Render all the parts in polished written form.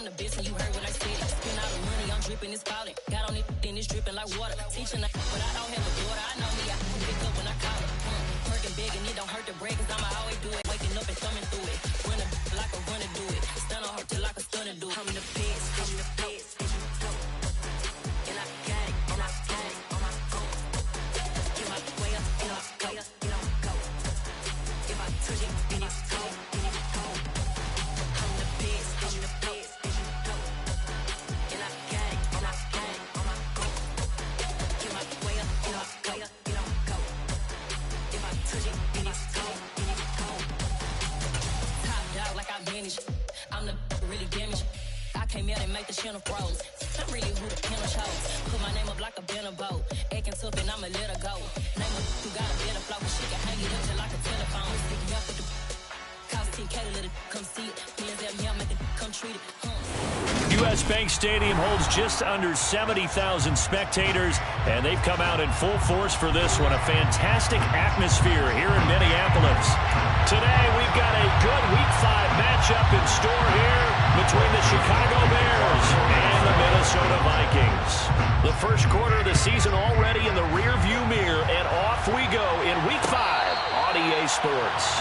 I'm the best and you heard what I said. Spend all the money, I'm dripping, it's falling. Got on it, then it's dripping like water. Teaching like, but I don't have a daughter. I know me, I can pick up when I call her. Working big and it don't hurt to break, cause I'ma always do it. Waking up and thumbing through it. Run a like a runner do it. Stun on her till like a stunner do it. I'm the best, I'm the best. And I got it, and I got it on my own. Get my way up, and I go, and I go. If I touch it, then it's cold, then it's cold. I'm the best, I'm the best, and I got it, and I got it on my own. Get my way up, and I go, and I go. If I touch it, then it's cold, then it's cold. Top dog like I manage. I'm the really damaged. I came out and make the channel froze. I'm really who the piano chose. Put my name up like a banner boat. Acting tough and I'ma let her go. Name her who got a better flow. She can hang it up just like a telephone. Sticking up with the cost 10K to let it come see it. Hands at me, I'll make it come treat it. U.S. Bank Stadium holds just under 70,000 spectators, and they've come out in full force for this one. A fantastic atmosphere here in Minneapolis. Today, we've got a good Week 5 matchup in store here between the Chicago Bears and the Minnesota Vikings. The first quarter of the season already in the rearview mirror, and off we go in Week 5 on EA Sports.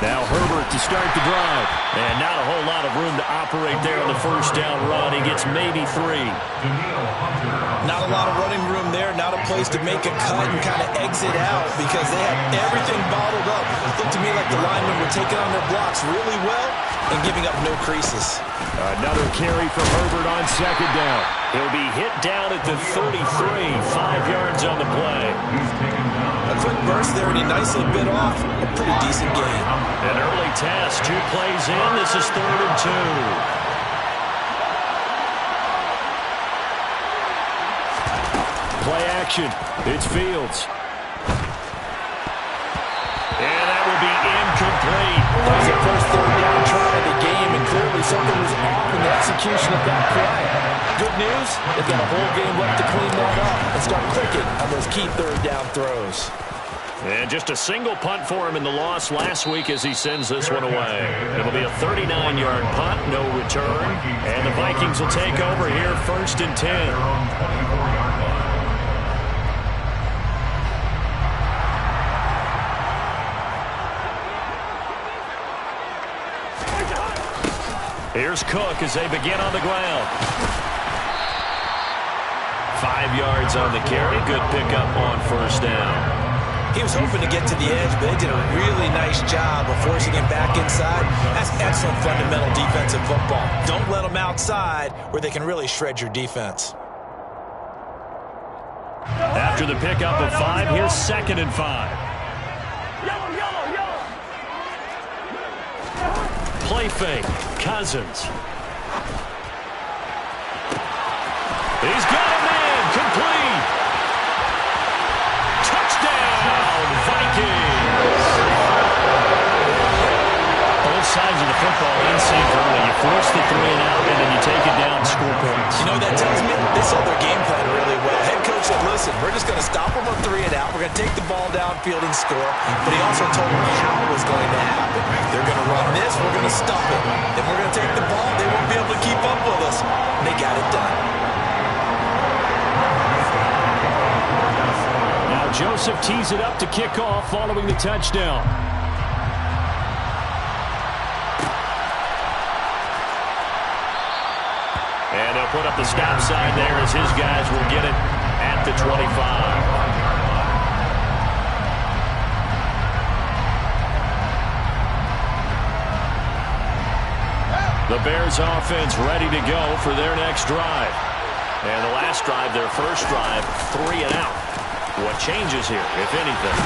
Now Herbert to start the drive. And not a whole lot of room to operate there on the first down run. He gets maybe 3. Not a lot of running room there. Not a place to make a cut and kind of exit out because they had everything bottled up. It looked to me like the linemen were taking on their blocks really well and giving up no creases. Another carry for Herbert on second down. He'll be hit down at the 33. 5 yards on the play. A quick burst there, and he nicely bit off a pretty decent gain. An early test, 2 plays in. This is 3rd and 2. Play action. It's Fields. And that will be incomplete. That was the first 3rd down try of the game, and clearly something was off in the execution of that play. Good news, they've got a whole game left to clean that up and start clicking on those key 3rd down throws. And just a single punt for him in the loss last week as he sends this one away. It'll be a 39-yard punt, no return. And the Vikings will take over here 1st and 10. Here's Cook as they begin on the ground. 5 yards on the carry. Good pickup on 1st down. He was hoping to get to the edge, but they did a really nice job of forcing him back inside. That's excellent fundamental defensive football. Don't let them outside where they can really shred your defense. After the pickup of 5, here's 2nd and 5. Play fake. Cousins. He's got a man. Complete. Touchdown, Vikings. Both sides of the football in sync early. You force the 3 and out, and then you take it down and score points. You know what that tells me? They saw their game plan really well. Head coach said, listen, we're just going to stop them on 3 and out. We're going to take the ball downfield and score. But he also told them how it was going to happen. They're going to run this. We're going to stop it. Then we're going to take the ball. They won't be able to keep up with us. And they got it done. Now Joseph tees it up to kick off following the touchdown. And they'll put up the stop sign there as his guys will get it at the 25. The Bears offense ready to go for their next drive. And the last drive, their first drive, 3 and out. What changes here, if anything?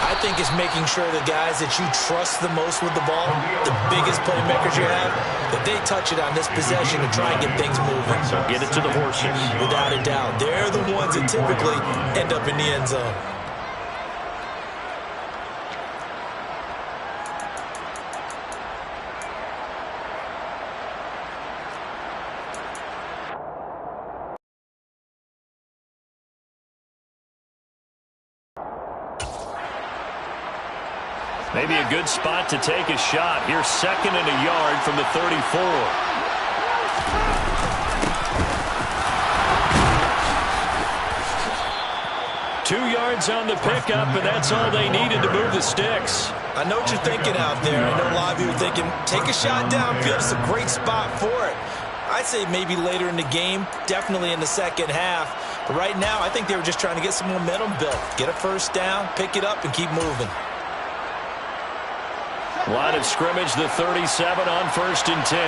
I think it's making sure the guys that you trust the most with the ball, the biggest playmakers you have, that they touch it on this possession to try and get things moving. So get it to the horses. Without a doubt. They're the ones that typically end up in the end zone. Maybe a good spot to take a shot. Here's 2nd and a yard from the 34. Two yards on the pickup, and that's all they needed to move the sticks. I know what you're thinking out there. I know a lot of you are thinking, take a shot downfield. It's a great spot for it. I'd say maybe later in the game, definitely in the second half. But right now, I think they were just trying to get some momentum built. Get a first down, pick it up, and keep moving. Line of scrimmage, the 37 on 1st and 10.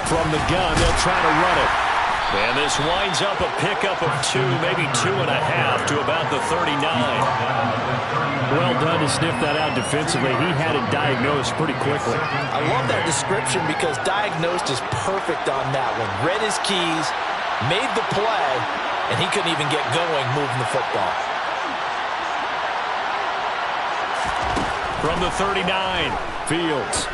From the gun, they'll try to run it. And this winds up a pickup of 2, maybe 2.5 to about the 39. Well done to sniff that out defensively. He had it diagnosed pretty quickly. I love that description because diagnosed is perfect on that one. Read his keys, made the play, and he couldn't even get going moving the football. From the 39, Fields.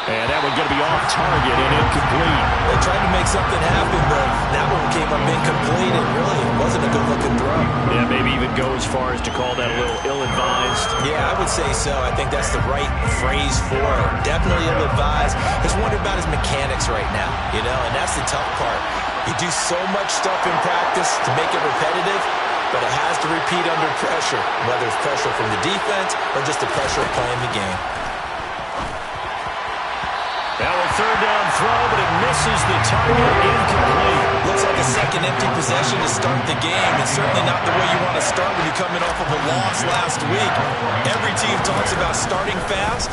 And that one going to be off target and incomplete. They tried to make something happen, but that one came up incomplete, and really it wasn't a good-looking throw. Yeah, maybe even go as far as to call that a little ill-advised. Yeah, I would say so. I think that's the right phrase for it. Definitely ill-advised. Just wonder about his mechanics right now, and that's the tough part. You do so much stuff in practice to make it repetitive, but it has to repeat under pressure, whether it's pressure from the defense or just the pressure of playing the game. Now a 3rd down throw, but it misses the target, incomplete. Looks like a second empty possession to start the game, and certainly not the way you want to start when you're coming off of a loss last week. Every team talks about starting fast.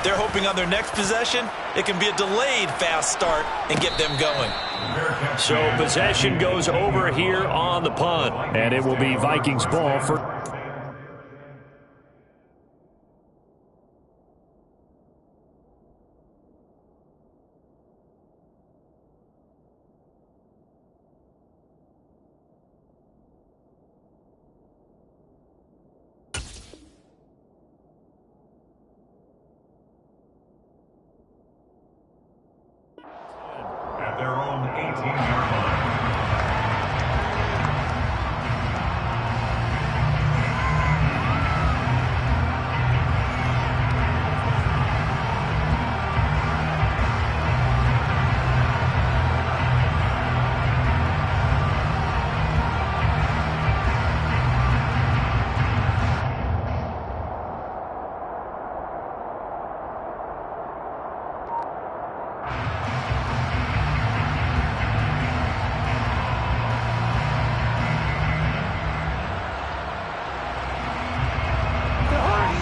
They're hoping on their next possession, it can be a delayed fast start and get them going. So possession goes over here on the punt. And it will be Vikings ball for... at their own 18-yard line.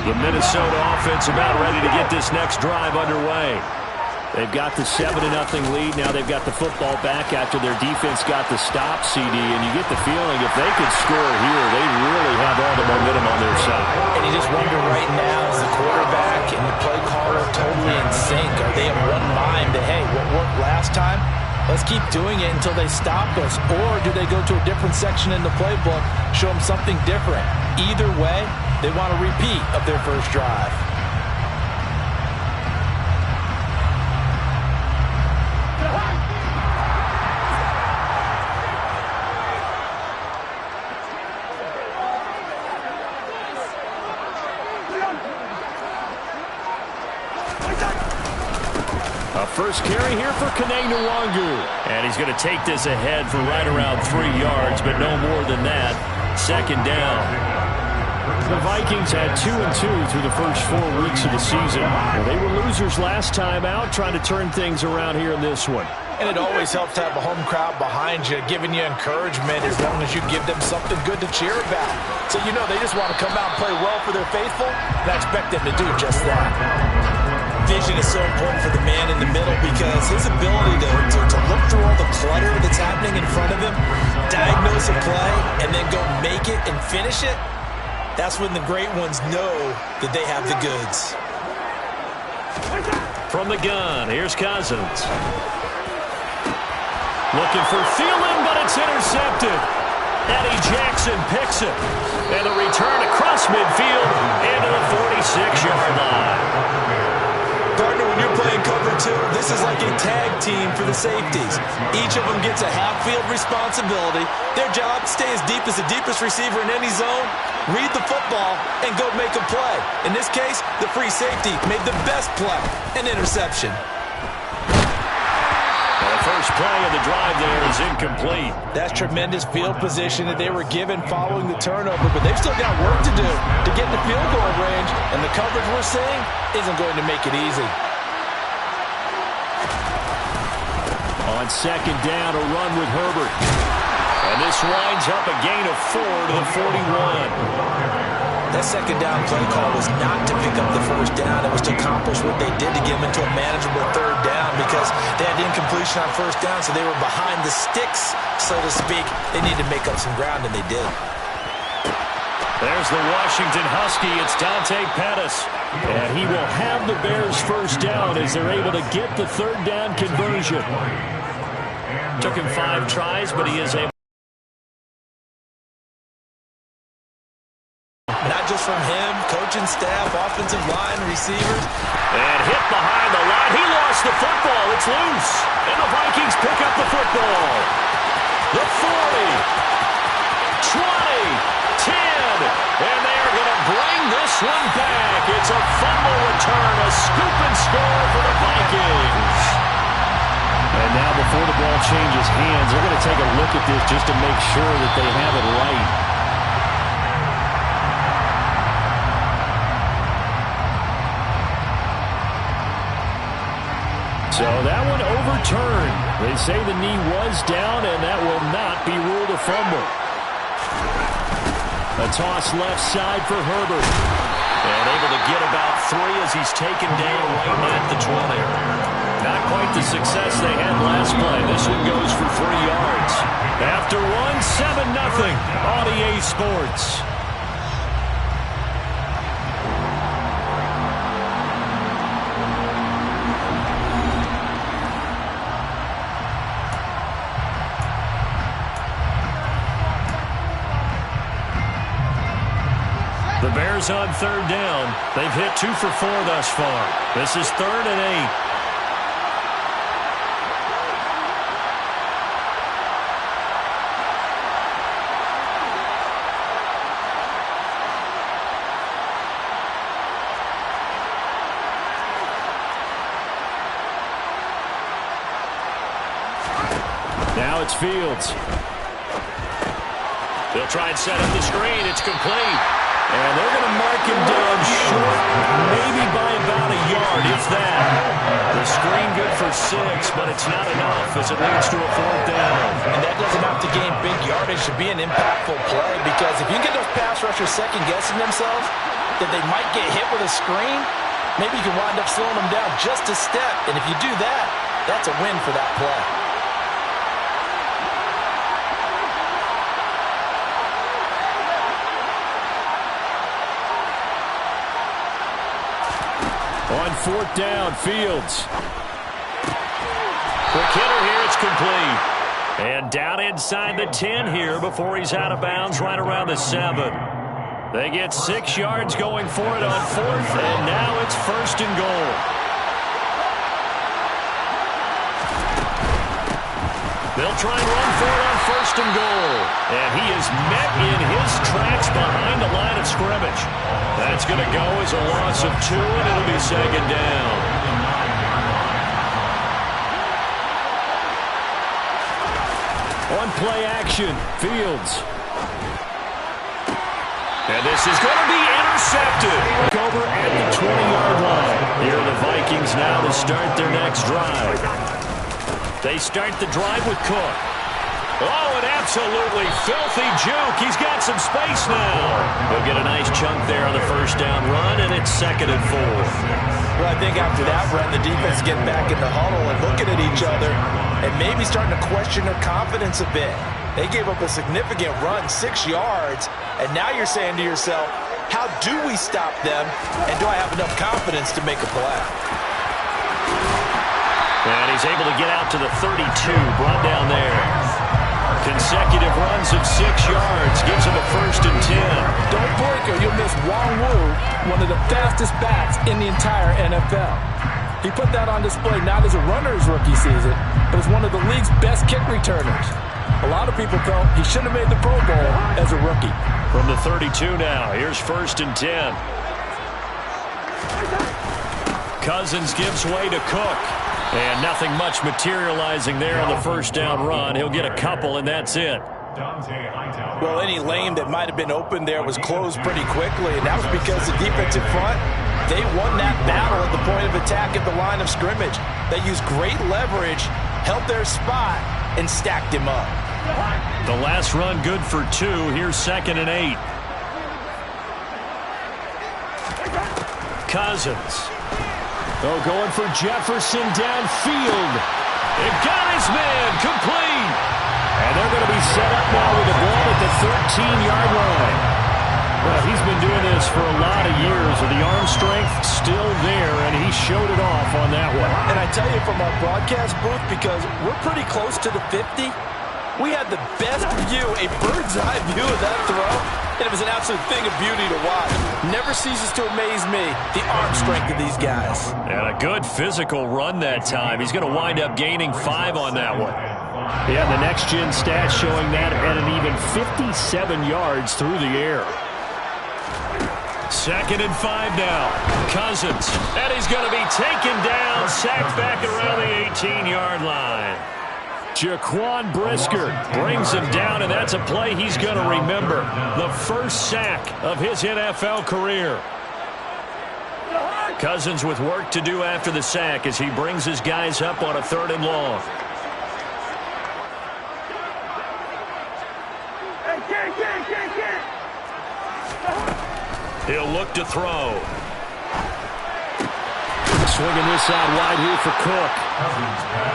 The Minnesota offense about ready to get this next drive underway. They've got the 7-0 lead. Now they've got the football back after their defense got the stop, CD. And you get the feeling if they could score here, they really have all the momentum on their side. And you just wonder right now, is the quarterback and the play caller totally in sync? Are they in one mind that, hey, what worked last time? Let's keep doing it until they stop us. Or do they go to a different section in the playbook, show them something different? Either way, they want a repeat of their first drive. A first carry here for Kene Nwangu. And he's going to take this ahead for right around 3 yards, but no more than that. 2nd down. The Vikings had 2-2 through the first 4 weeks of the season. They were losers last time out, trying to turn things around here in this one. And it always helps to have a home crowd behind you, giving you encouragement as long as you give them something good to cheer about. So you know they just want to come out and play well for their faithful, and I expect them to do just that. Vision is so important for the man in the middle because his ability to look through all the clutter that's happening in front of him, diagnose a play, and then go make it and finish it, that's when the great ones know that they have the goods. From the gun, here's Cousins. Looking for Thielen, but it's intercepted. Eddie Jackson picks it. And the return across midfield into the 46-yard line. Gardner, when you're playing cover 2, this is like a tag team for the safeties. Each of them gets a half-field responsibility. Their job, stay as deep as the deepest receiver in any zone, read the football, and go make a play. In this case, the free safety made the best play, an interception. The first play of the drive there is incomplete. That's tremendous field position that they were given following the turnover, but they've still got work to do to get into field goal range, and the coverage we're seeing isn't going to make it easy. On second down, a run with Herbert. And this winds up a gain of 4 to the 41. That second down play call was not to pick up the first down. It was to accomplish what they did to get them into a manageable third down because they had incompletion on first down, so they were behind the sticks, so to speak. They needed to make up some ground, and they did. There's the Washington Husky. It's Dante Pettis. And he will have the Bears first down as they're able to get the third down conversion. Took him 5 tries, but he is able. Not just from him, coaching staff, offensive line, receivers. And hit behind the line. He lost the football. It's loose. And the Vikings pick up the football. The 40, 20, 10. And they're going to bring this one back. It's a fumble return, a scoop and score for the Vikings. And now before the ball changes hands, they're going to take a look at this just to make sure that they have it right. So that one overturned. They say the knee was down, and that will not be ruled a fumble. A toss left side for Herbert. And able to get about 3 as he's taken down right at the 20. Not quite the success they had last play. This one goes for 3 yards. After one, 7-0 on EA Sports. The Bears on third down. They've hit 2 for 4 thus far. This is 3rd and 8. Now it's Fields. They'll try and set up the screen. It's complete. And they're going to mark him down short, maybe by about a yard, if that. The screen good for 6, but it's not enough as it leads to a 4th down. And that doesn't have to gain big yardage to be an impactful play because if you can get those pass rushers second-guessing themselves that they might get hit with a screen, maybe you can wind up slowing them down just a step. And if you do that, that's a win for that play. On 4th down, Fields. Quick hitter here, it's complete. And down inside the 10 here before he's out of bounds right around the 7. They get 6 yards going for it on 4th, and now it's 1st and goal. They'll try and run for it on 1st and goal. And he is met in his tracks behind the line of scrimmage. That's going to go as a loss of 2, and it'll be 2nd down. On play action, Fields. And this is going to be intercepted. Over at the 20-yard line. Here are the Vikings now to start their next drive. They start the drive with Cook. Oh, an absolutely filthy juke. He's got some space now. He'll get a nice chunk there on the first down run, and it's 2nd and 4. Well, I think after that run, the defense getting back in the huddle and looking at each other and maybe starting to question their confidence a bit. They gave up a significant run, 6 yards, and now you're saying to yourself, how do we stop them, and do I have enough confidence to make a play? And he's able to get out to the 32, brought down there. Consecutive runs of 6 yards gives him a 1st and 10. Don't blink or you'll miss Wong Wu, one of the fastest backs in the entire NFL. He put that on display not as a runner his rookie season, but as one of the league's best kick returners. A lot of people felt he should have made the Pro Bowl as a rookie. From the 32 now, here's 1st and 10. Cousins gives way to Cook. And nothing much materializing there on the first down run. He'll get a couple, and that's it. Well, any lane that might have been open there was closed pretty quickly, and that was because the defensive front, they won that battle at the point of attack at the line of scrimmage. They used great leverage, held their spot, and stacked him up. The last run good for 2. Here's 2nd and 8. Cousins. Oh, going for Jefferson downfield. It got his man complete. And they're going to be set up now with the ball at the 13-yard line. Well, he's been doing this for a lot of years, and the arm strength still there, and he showed it off on that one. And I tell you from our broadcast booth, because we're pretty close to the 50, we had the best view, a bird's-eye view of that throw, and it was an absolute thing of beauty to watch. Never ceases to amaze me, the arm strength of these guys. And a good physical run that time. He's going to wind up gaining 5 on that one. Yeah, the next-gen stats showing that at an even 57 yards through the air. 2nd and 5 now. Cousins. And he's going to be taken down, sacked back around the 18-yard line. Jaquan Brisker Brings him down, and that's a play he's going to remember. The first sack of his NFL career. Cousins with work to do after the sack as he brings his guys up on a 3rd and long. He'll look to throw. swinging this out wide here for Cook.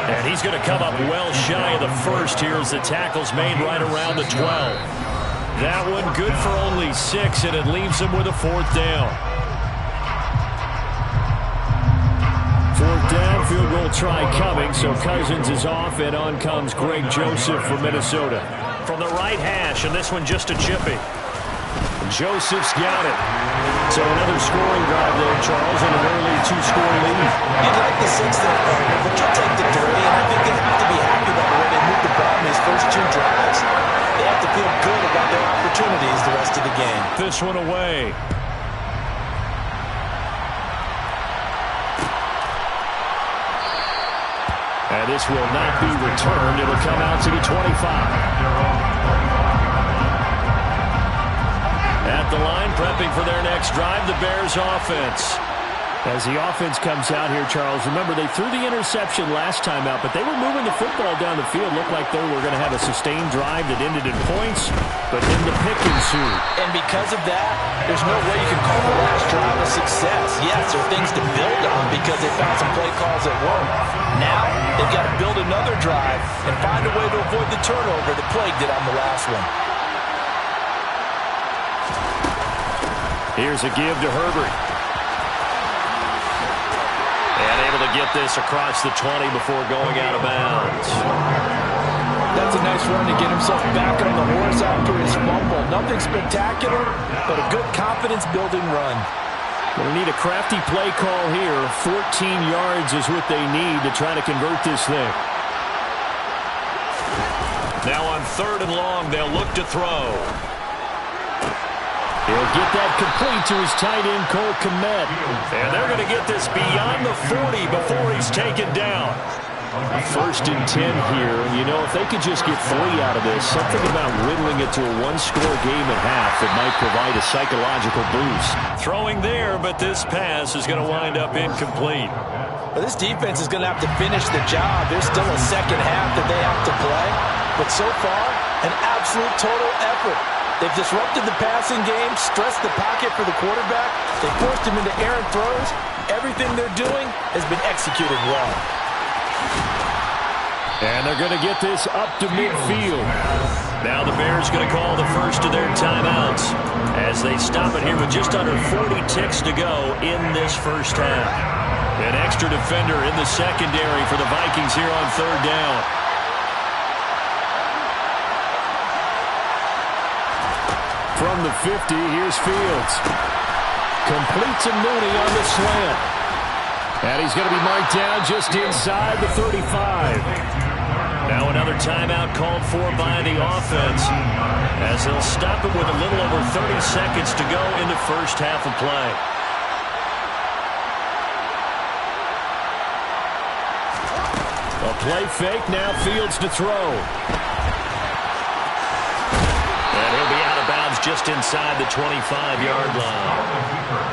And he's going to come up well shy of the first here as the tackle's made right around the 12. That one good for only 6, and it leaves him with a 4th down. 4th down, field goal try coming, so Cousins is off, and on comes Greg Joseph from Minnesota. From the right hash, and this one just a chippy. Joseph's got it. So another scoring drive there, Charles, and an early 2-score lead. You'd like the 6th and partner, but you'll take the 3, and I think they have to be happy about the way they moved the ball in these first 2 drives. They have to feel good about their opportunities the rest of the game. This one away. And this will not be returned. It'll come out to the 25. At the line, prepping for their next drive, the Bears offense. As the offense comes out here, Charles, remember they threw the interception last time out, but they were moving the football down the field. Looked like they were going to have a sustained drive that ended in points, but then the pick ensued. And because of that, there's no way you can call the last drive a success. Yes, there are things to build on because they found some play calls that work. Now, they've got to build another drive and find a way to avoid the turnover that plagued it on the last one. Here's a give to Herbert. And able to get this across the 20 before going out of bounds. That's a nice run to get himself back on the horse after his fumble. Nothing spectacular, but a good confidence-building run. They need a crafty play call here. 14 yards is what they need to try to convert this thing. Now on 3rd and long, they'll look to throw. He'll get that complete to his tight end, Cole Kmet. And they're going to get this beyond the 40 before he's taken down. First and 10 here. You know, if they could just get 3 out of this, something about whittling it to a one-score game at half that might provide a psychological boost. Throwing there, but this pass is going to wind up incomplete. Well, this defense is going to have to finish the job. There's still a second half that they have to play. But so far, an absolute total effort. They've disrupted the passing game, stressed the pocket for the quarterback. They forced him into errant throws. Everything they're doing has been executed well. And they're going to get this up to midfield. Now the Bears going to call the first of their timeouts as they stop it here with just under 40 ticks to go in this first half. An extra defender in the secondary for the Vikings here on third down. From the 50, here's Fields. Completes a Mooney on the slant. And he's going to be marked down just inside the 35. Now another timeout called for by the offense as they'll stop it with a little over 30 seconds to go in the first half of play. A play fake, now Fields to throw. And he'll be out of bounds just inside the 25-yard line.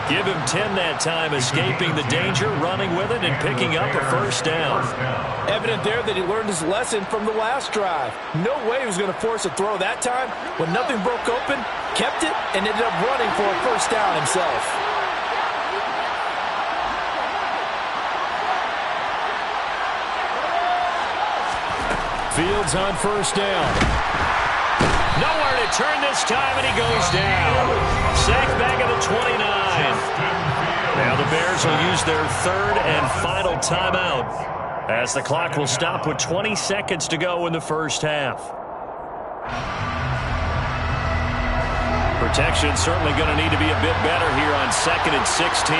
Give him 10 that time, escaping the danger, running with it, and picking up a first down. Evident there that he learned his lesson from the last drive. No way he was going to force a throw that time. When nothing broke open, kept it, and ended up running for a first down himself. Fields on first down. Nowhere to turn this time, and he goes down. Sacked back at the 29. Now the Bears will use their third and final timeout as the clock will stop with 20 seconds to go in the first half. Protection certainly going to need to be a bit better here on 2nd and 16.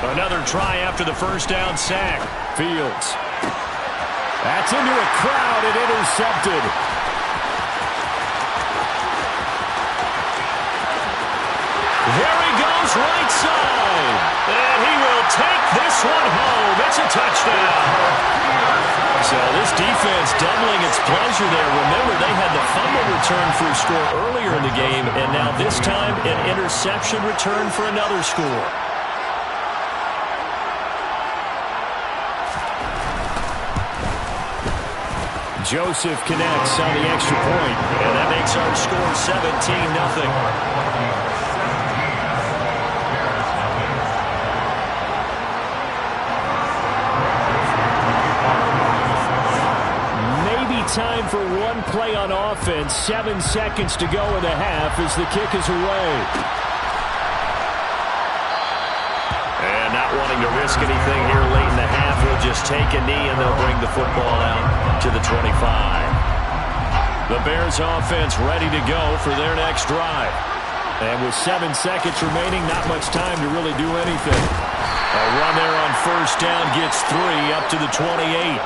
Another try after the first down sack. Fields. That's into a crowd and intercepted. There he goes, right side. And he will take this one home. It's a touchdown. So this defense doubling its pleasure there. Remember, they had the fumble return for a score earlier in the game, and now this time an interception return for another score. Joseph connects on the extra point, and that makes our score 17-0. Maybe time for one play on offense. 7 seconds to go in the half as the kick is away. And not wanting to risk anything here late in the half, he'll just take a knee and they'll bring the football out to the 25. The Bears offense ready to go for their next drive. And with 7 seconds remaining, not much time to really do anything. A run there on first down gets 3 up to the 28.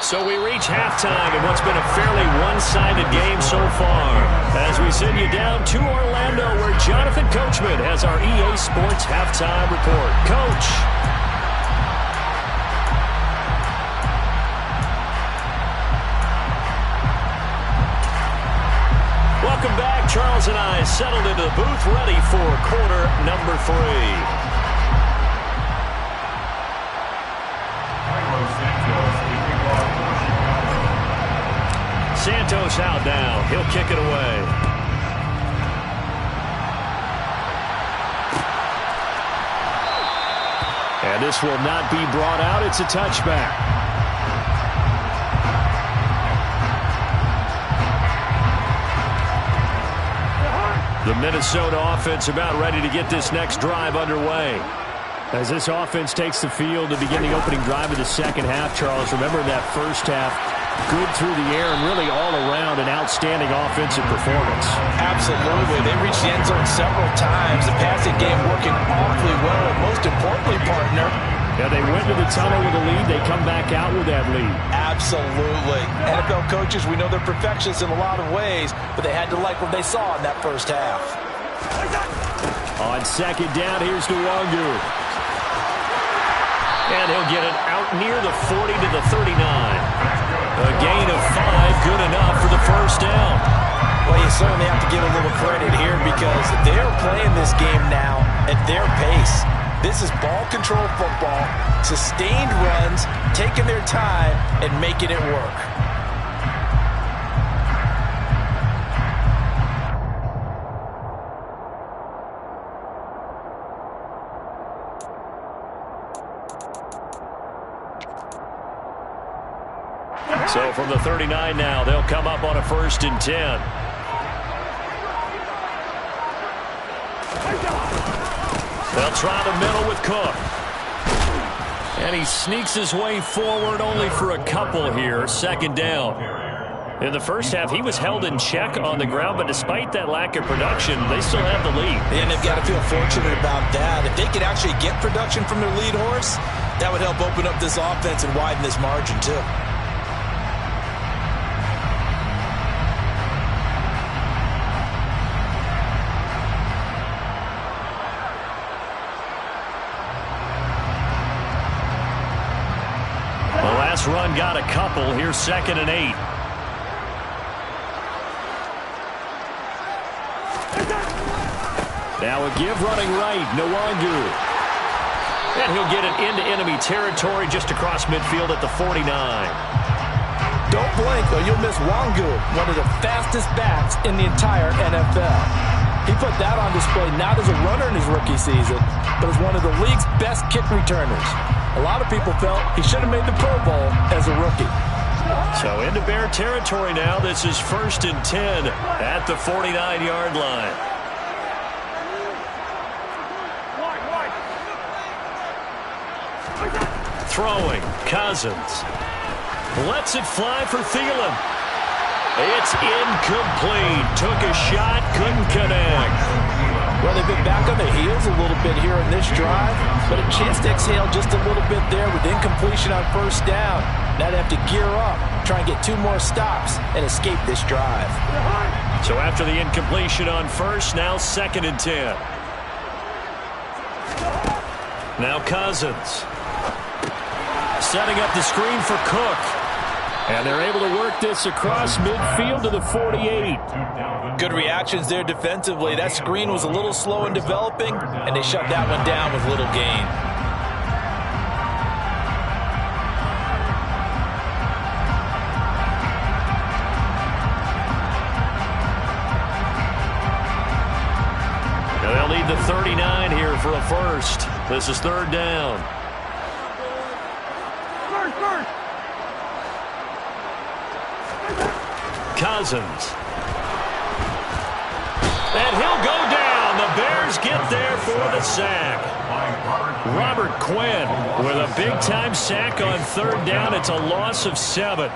So we reach halftime in what's been a fairly one-sided game so far. As we send you down to Orlando, where Jonathan Coachman has our EA Sports Halftime Report. Coach. Welcome back. Charles and I settled into the booth, ready for quarter number 3. Santos out now. He'll kick it away. And this will not be brought out. It's a touchback. The Minnesota offense about ready to get this next drive underway. As this offense takes the field to begin the opening drive of the second half, Charles, remember that first half, good through the air and really all around an outstanding offensive performance. Absolutely. They reached the end zone several times. The passing game working awfully well. And most importantly, partner, Yeah, they went to the tunnel with a lead. They come back out with that lead. Absolutely. NFL coaches, we know they're perfectionists in a lot of ways, but they had to like what they saw in that first half. On second down, here's Nwangu. And he'll get it out near the 40 to the 39. A gain of 5, good enough for the first down. Well, you certainly have to give a little credit here because they're playing this game now at their pace. This is ball control football, sustained runs, taking their time, and making it work. So from the 39 now, they'll come up on a 1st and 10. They'll try the middle with Cook. And he sneaks his way forward only for a couple here. 2nd down. In the first half, he was held in check on the ground, but despite that lack of production, they still have the lead. And they've got to feel fortunate about that. If they could actually get production from their lead horse, that would help open up this offense and widen this margin too. Run got a couple. Here's 2nd and 8. Now a give running right, Nwangu. And he'll get it into enemy territory just across midfield at the 49. Don't blink or you'll miss Nwangu, one of the fastest backs in the entire NFL. He put that on display not as a runner in his rookie season, but as one of the league's best kick returners. A lot of people felt he should have made the Pro Bowl as a rookie. So into Bear territory now. This is 1st and 10 at the 49-yard line. Throwing, Cousins. Lets it fly for Thielen. It's incomplete. Took a shot, couldn't connect. Well, they've been back on their heels a little bit here in this drive, but a chance to exhale just a little bit there with incompletion on 1st down. Now they have to gear up, try and get 2 more stops, and escape this drive. So after the incompletion on 1st, now 2nd and 10. Now Cousins. Setting up the screen for Cook. And they're able to work this across midfield to the 48. Good reactions there defensively. That screen was a little slow in developing, and they shut that one down with little gain. Now they'll need the 39 here for a 1st. This is 3rd down. Cousins. And he'll go down. The Bears get there for the sack. Robert Quinn with a big-time sack on 3rd down. It's a loss of 7.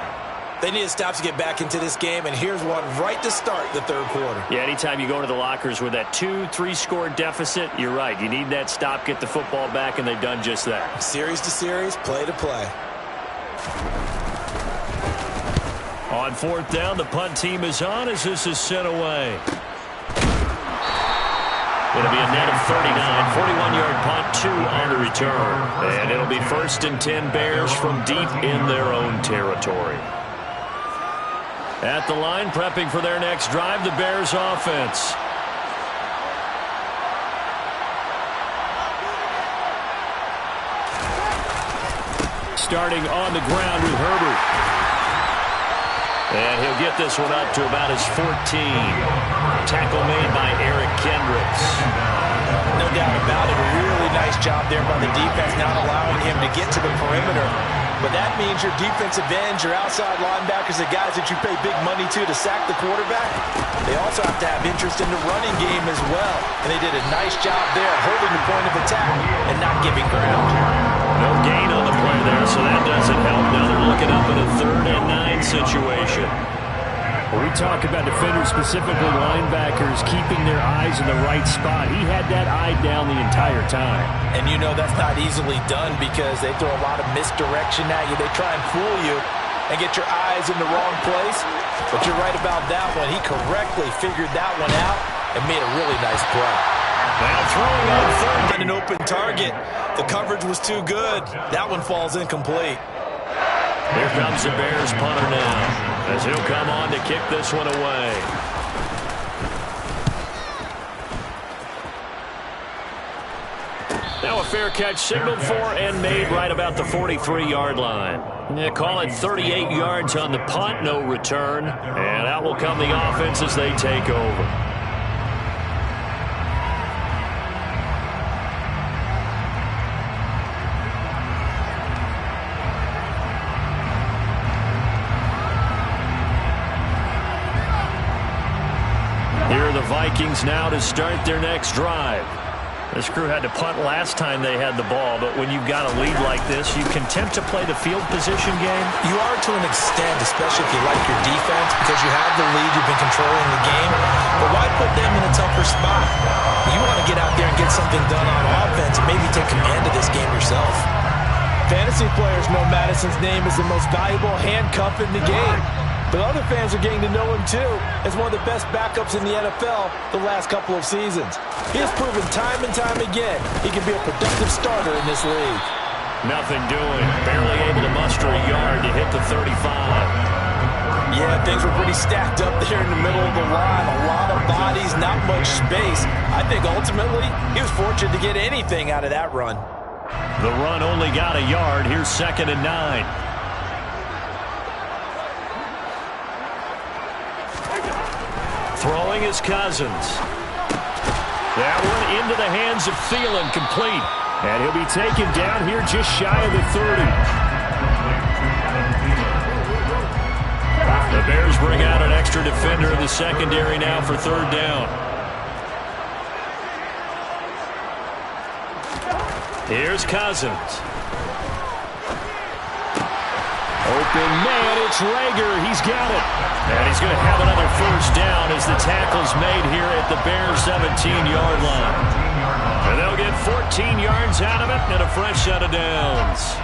They need a stop to get back into this game, and here's one right to start the 3rd quarter. Yeah, anytime you go into the lockers with that 2-3 score deficit, you're right. You need that stop, get the football back, and they've done just that. Series to series, play to play. On 4th down, the punt team is on as this is sent away. It'll be a net of 39, 41-yard punt, 2 on the return. And it'll be 1st and 10 Bears from deep in their own territory. At the line, prepping for their next drive, the Bears offense. Starting on the ground with Herbert. And he'll get this one up to about his 14. Tackle made by Eric Kendricks. No doubt about it. A really nice job there by the defense, not allowing him to get to the perimeter. But that means your defensive ends, your outside linebackers, the guys that you pay big money to sack the quarterback, they also have to have interest in the running game as well. And they did a nice job there holding the point of attack and not giving ground. No gain on the play there, so that doesn't help. Now they're looking up in a 3rd and 9 situation. Well, we talk about defenders, specifically linebackers, keeping their eyes in the right spot. He had that eye down the entire time. And you know that's not easily done because they throw a lot of misdirection at you. They try and fool you and get your eyes in the wrong place. But you're right about that one. He correctly figured that one out and made a really nice play. Now throwing on third. An open target. The coverage was too good. That one falls incomplete. Here comes the Bears punter now, as he'll come on to kick this one away. Now a fair catch signaled for and made right about the 43-yard line. Yeah, call it 38 yards on the punt, no return. And out will come the offense as they take over. Here are the Vikings now to start their next drive. This crew had to punt last time they had the ball, but when you've got a lead like this, you can tempt to play the field position game. You are to an extent, especially if you like your defense, because you have the lead, you've been controlling the game. But why put them in a tougher spot? You want to get out there and get something done on offense and maybe take command of this game yourself. Fantasy players know Madison's name is the most valuable handcuff in the game. But other fans are getting to know him, too, as one of the best backups in the NFL the last couple of seasons. He has proven time and time again he can be a productive starter in this league. Nothing doing. Barely able to muster a yard to hit the 35. Yeah, things were pretty stacked up there in the middle of the line. A lot of bodies, not much space. I think ultimately he was fortunate to get anything out of that run. The run only got a yard. Here's 2nd and 9. Throwing is Cousins. That one into the hands of Thielen, complete. And he'll be taken down here just shy of the 30. The Bears bring out an extra defender in the secondary now for 3rd down. Here's Cousins. Open man, it's Rager. He's got it. And he's going to have another 1st down as the tackle's made here at the Bears' 17-yard line. And they'll get 14 yards out of it and a fresh set of downs.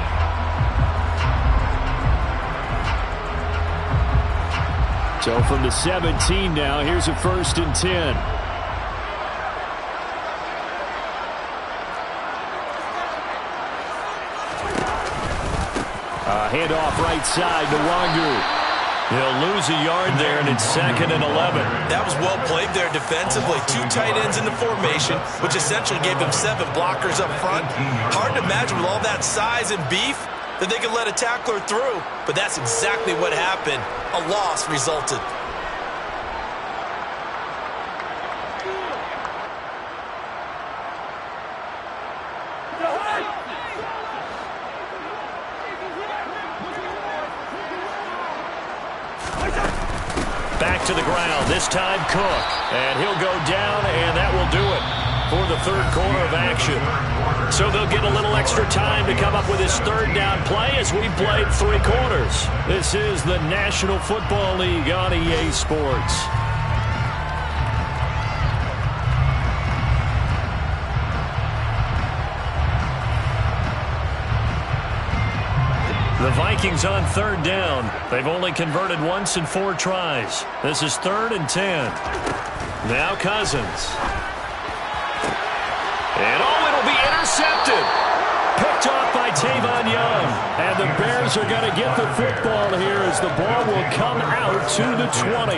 So from the 17 now, here's a 1st and 10. Handoff right side to Wangu. He'll lose a yard there, and it's 2nd and 11. That was well played there defensively. 2 tight ends in the formation, which essentially gave them 7 blockers up front. Hard to imagine with all that size and beef that they could let a tackler through. But that's exactly what happened. A loss resulted. Back to the ground, this time Cook. And he'll go down, and that will do it for the 3rd quarter of action. So they'll get a little extra time to come up with his 3rd down play as we played 3 quarters. This is the National Football League on EA Sports. The Vikings on 3rd down. They've only converted once in 4 tries. This is 3rd and 10. Now Cousins. And it'll be intercepted. Picked off by Tavon Young. And the Bears are going to get the football here as the ball will come out to the 20.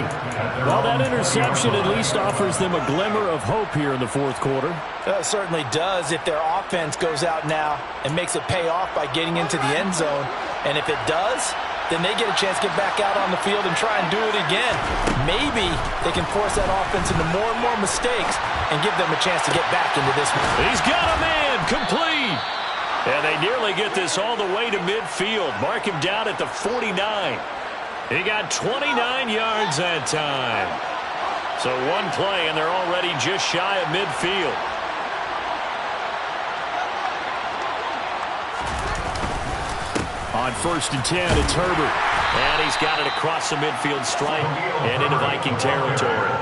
Well, that interception at least offers them a glimmer of hope here in the 4th quarter. It certainly does if their offense goes out now and makes it pay off by getting into the end zone. And if it does, then they get a chance to get back out on the field and try and do it again. Maybe they can force that offense into more and more mistakes and give them a chance to get back into this one. He's got a man, complete. And they nearly get this all the way to midfield. Mark him down at the 49. He got 29 yards that time. So 1 play, and they're already just shy of midfield. On 1st and 10, it's Herbert. And he's got it across the midfield stripe and into Viking territory.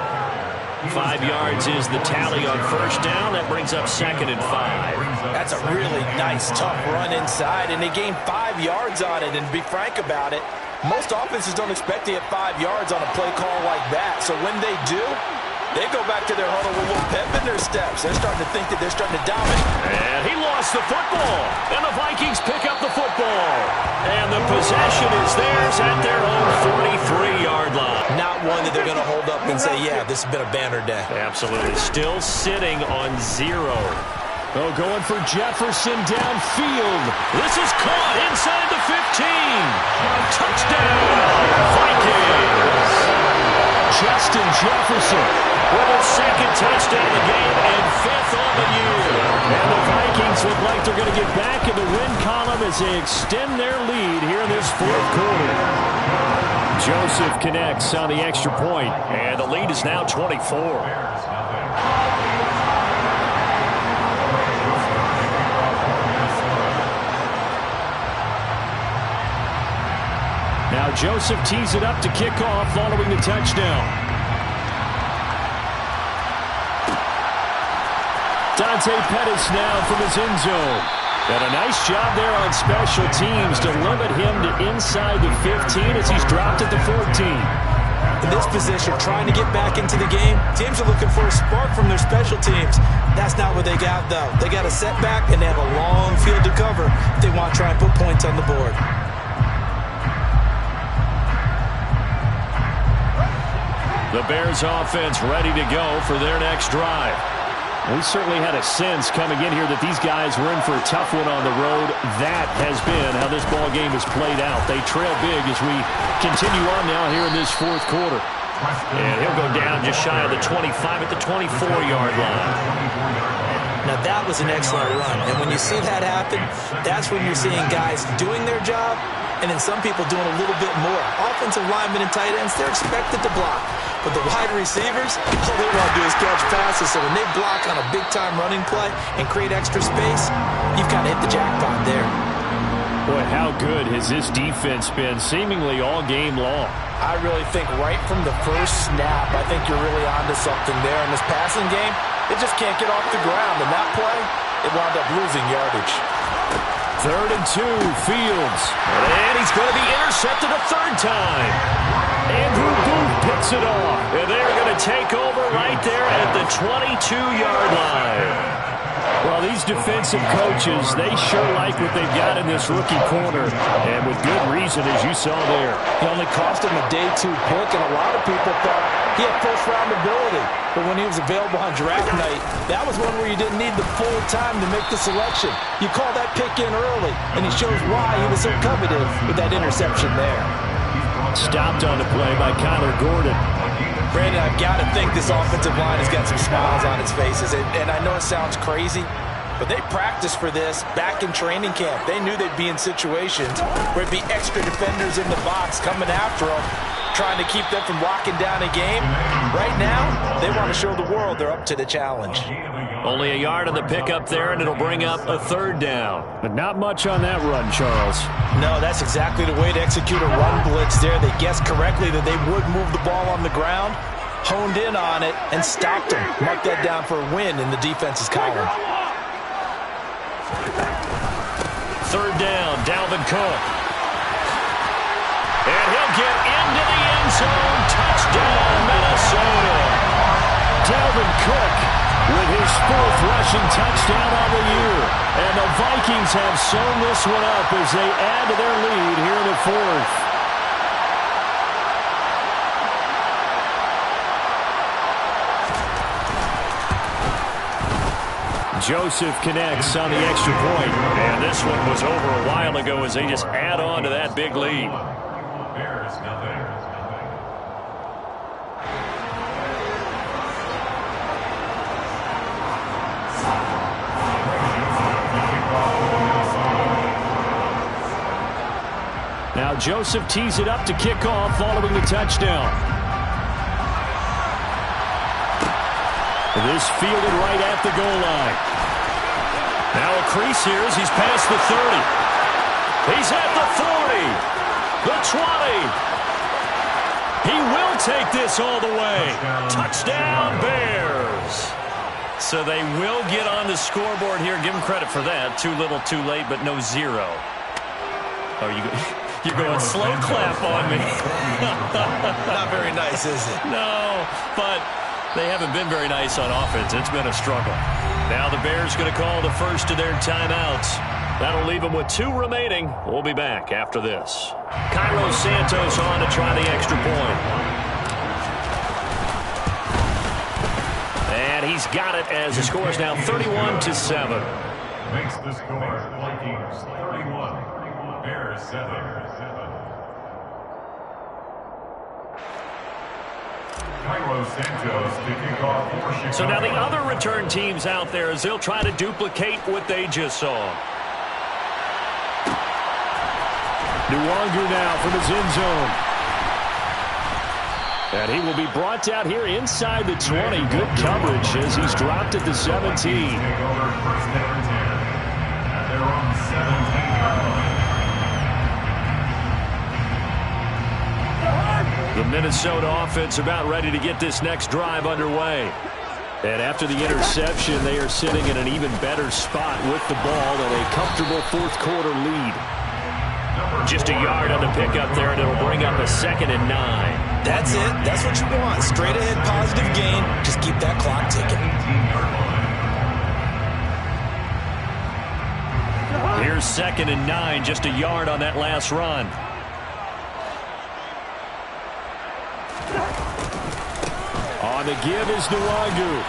5 yards is the tally on 1st down. That brings up 2nd and 5. That's a really nice, tough run inside, and they gained 5 yards on it. And to be frank about it, most offenses don't expect to get 5 yards on a play call like that. So when they do, they go back to their huddle with a little pep in their steps. They're starting to think that they're starting to dominate. And he lost the football. And the Vikings pick up the football. And the possession is theirs at their own 43-yard line. Not one that they're going to hold up and say, yeah, this has been a banner day. Absolutely. Still sitting on 0. Oh, going for Jefferson downfield. This is caught inside the 15. Touchdown, Vikings. Justin Jefferson with his 2nd touchdown of the game and 5th on the year. And the Vikings look like they're going to get back in the win column as they extend their lead here in this 4th quarter. Joseph connects on the extra point. And the lead is now 24. Now Joseph tees it up to kick off following the touchdown. Dante Pettis now from his end zone. And a nice job there on special teams to limit him to inside the 15 as he's dropped at the 14. In this position, trying to get back into the game, teams are looking for a spark from their special teams. That's not what they got, though. They got a setback, and they have a long field to cover if they want to try and put points on the board. The Bears offense ready to go for their next drive. We certainly had a sense coming in here that these guys were in for a tough one on the road. That has been how this ball game has played out. They trail big as we continue on now here in this 4th quarter. And he'll go down just shy of the 25 at the 24-yard line. Now, that was an excellent run. And when you see that happen, that's when you're seeing guys doing their job and then some people doing a little bit more. Offensive linemen and tight ends, they're expected to block. But the wide receivers, all they want to do is catch passes. So when they block on a big-time running play and create extra space, you've kind of hit the jackpot there. Boy, how good has this defense been seemingly all game long? I really think right from the first snap, I think you're really onto something there. In this passing game, it just can't get off the ground. And that play, it wound up losing yardage. 3rd and 2, Fields. And he's going to be intercepted a 3rd time. Andrew Booth picks it off. And they're going to take over right there at the 22-yard line. Well, these defensive coaches, they sure like what they've got in this rookie corner, and with good reason, as you saw there. He only cost him a day 2 pick, and a lot of people thought he had first-round ability. But when he was available on draft night, that was one where you didn't need the full time to make the selection. You call that pick in early, and he shows why he was so coveted with that interception there. Stopped on the play by Kyler Gordon. Brandon, I've got to think this offensive line has got some smiles on its faces. And I know it sounds crazy, but they practiced for this back in training camp. They knew they'd be in situations where it'd be extra defenders in the box coming after them, trying to keep them from locking down a game. Right now, they want to show the world they're up to the challenge. Only a yard on the pickup there, and it'll bring up a 3rd down. But not much on that run, Charles. No, that's exactly the way to execute a run blitz there. They guessed correctly that they would move the ball on the ground, honed in on it, and stopped them. Mark that down for a win in the defense's column. 3rd down, Dalvin Cook. And he'll get into the end zone. Touchdown, Minnesota. Dalvin Cook with his 4th rushing touchdown on the year. And the Vikings have sewn this one up as they add to their lead here in the 4th. Joseph connects on the extra point. And this one was over a while ago as they just add on to that big lead. Bears nothing. Now Joseph tees it up to kick off following the touchdown. This fielded right at the goal line. Now a crease here as he's past the 30. He's at the 40, the 20. He will take this all the way. Touchdown, Bears. So they will get on the scoreboard here. Give them credit for that. Too little, too late, but no zero. Oh, you're going slow clap on me. Not very nice, is it? No, but they haven't been very nice on offense. It's been a struggle. Now the Bears going to call the first of their timeouts. That'll leave them with 2 remaining. We'll be back after this. Cairo Santos on to try the extra point. And he's got it as the score is now 31-7. Makes the score Vikings 31, Bears 7. Cairo Santos to kick off for Chicago. So now the other return teams out there as they'll try to duplicate what they just saw. Nwangu now from his end zone. And he will be brought down here inside the 20. Good coverage as he's dropped at the 17. Take over first down and 10 at their own 17-yard line. The Minnesota offense about ready to get this next drive underway. And after the interception, they are sitting in an even better spot with the ball and a comfortable fourth-quarter lead. Just a yard on the pickup there, and it'll bring up a 2nd and 9. That's it. That's what you want. Straight ahead positive gain. Just keep that clock ticking. Here's 2nd and 9, just a yard on that last run. On the give is Nwangu.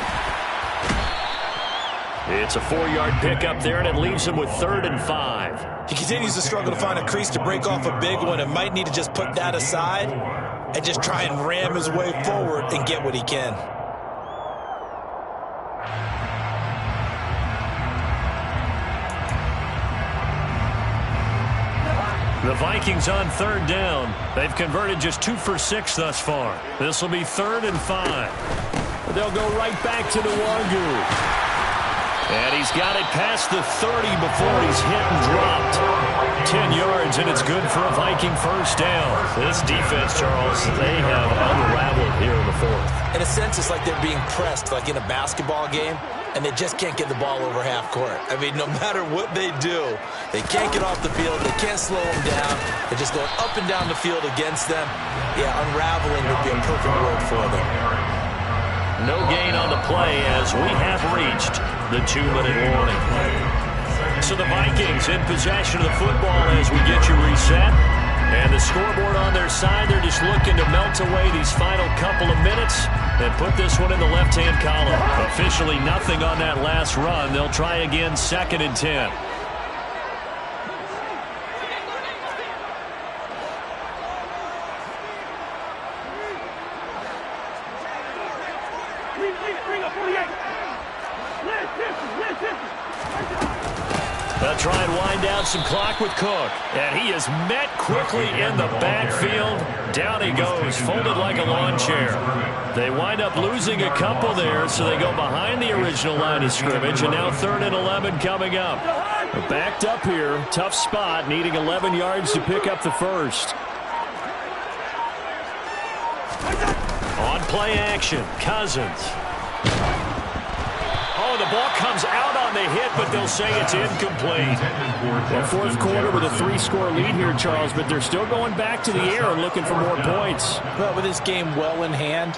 It's a 4-yard pickup there, and it leaves him with 3rd and 5. He continues to struggle to find a crease to break off a big one and might need to just put that aside and just try and ram his way forward and get what he can. The Vikings on 3rd down. They've converted just 2 for 6 thus far. This will be 3rd and 5. They'll go right back to Nwangu. And he's got it past the 30 before he's hit and dropped. 10 yards, and it's good for a Viking first down. This defense, Charles, they have unraveled here in the 4th. In a sense, it's like they're being pressed, like in a basketball game, and they just can't get the ball over half court. I mean, no matter what they do, they can't get off the field. They can't slow them down. They're just going up and down the field against them. Yeah, unraveling would be a perfect word for them. No gain on the play as we have reached the 2-minute warning. So the Vikings in possession of the football as we get you reset. And the scoreboard on their side, they're just looking to melt away these final couple of minutes and put this one in the left-hand column. Officially nothing on that last run. They'll try again 2nd and 10. They'll try and wind down some clock with Cook. And he is met quickly in the backfield. Down he goes, folded like a lawn chair. They wind up losing a couple there, so they go behind the original line of scrimmage. And now 3rd and 11 coming up. They're backed up here. Tough spot, needing 11 yards to pick up the first. On play action, Cousins. Oh, the ball comes out on the hit, but they'll say it's incomplete. Well, 4th quarter with a 3-score lead here, Charles, but they're still going back to the air and looking for more points. Well, with this game well in hand,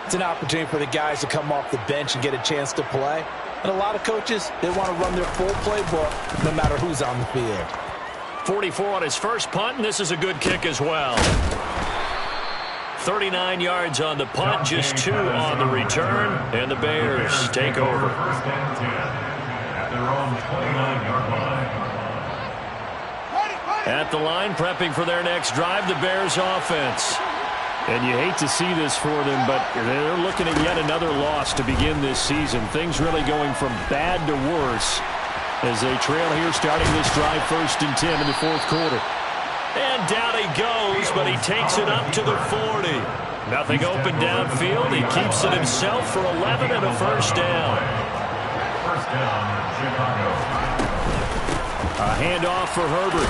it's an opportunity for the guys to come off the bench and get a chance to play. And a lot of coaches, they want to run their full playbook no matter who's on the field. 44 on his first punt, and this is a good kick as well. 39 yards on the punt, just 2 on the return, and the Bears take over. First and 10 at their own 29-yard line. At the line, prepping for their next drive, the Bears offense. And you hate to see this for them, but they're looking at yet another loss to begin this season. Things really going from bad to worse as they trail here starting this drive 1st and 10 in the 4th quarter. And down he goes, but he takes it up to the 40. Nothing open downfield. He keeps it himself for 11 and a first down. First down, Chicago. A handoff for Herbert.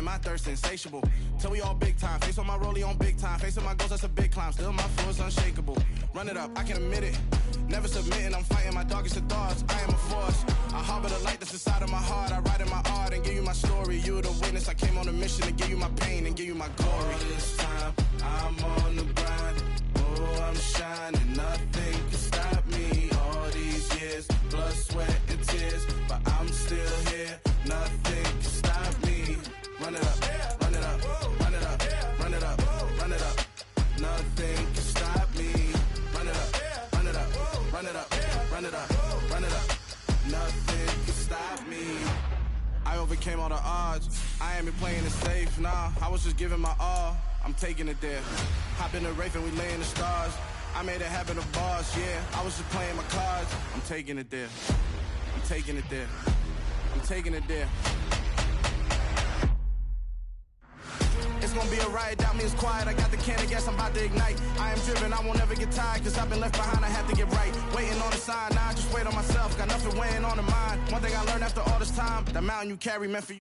and my thirst insatiable. Till we all big time. Face on my rollie on big time. Facing my goals, that's a big climb. Still my flow is unshakable. Run it up, I can admit it. Never submitting, I'm fighting my darkest of thoughts. I am a force. I harbor the light that's inside of my heart. I write in my art and give you my story. You the witness. I came on a mission to give you my pain and give you my glory. All this time, I'm on the grind. Oh, I'm shining. Nothing can stop me. All these years, blood, sweat, and tears. But I'm still here. Nothing can stop me. Run it up, run it up, run it up, run it up, run it up. Nothing can stop me. Run it up, run it up, run it up, run it up, run it up. Nothing can stop me. I overcame all the odds. I ain't been playing it safe, nah. I was just giving my all. I'm taking it there. Hop in the Wraith and we lay in the stars. I made it happen to boss, yeah. I was just playing my cards. I'm taking it there. I'm taking it there. I'm taking it there. It's gonna be a riot, doubt me it's quiet. I got the can of gas, I'm about to ignite. I am driven, I won't ever get tired, cause I've been left behind, I have to get right. Waiting on the sign, now I just wait on myself, got nothing weighing on the mind. One thing I learned after all this time, the mountain you carry meant for you.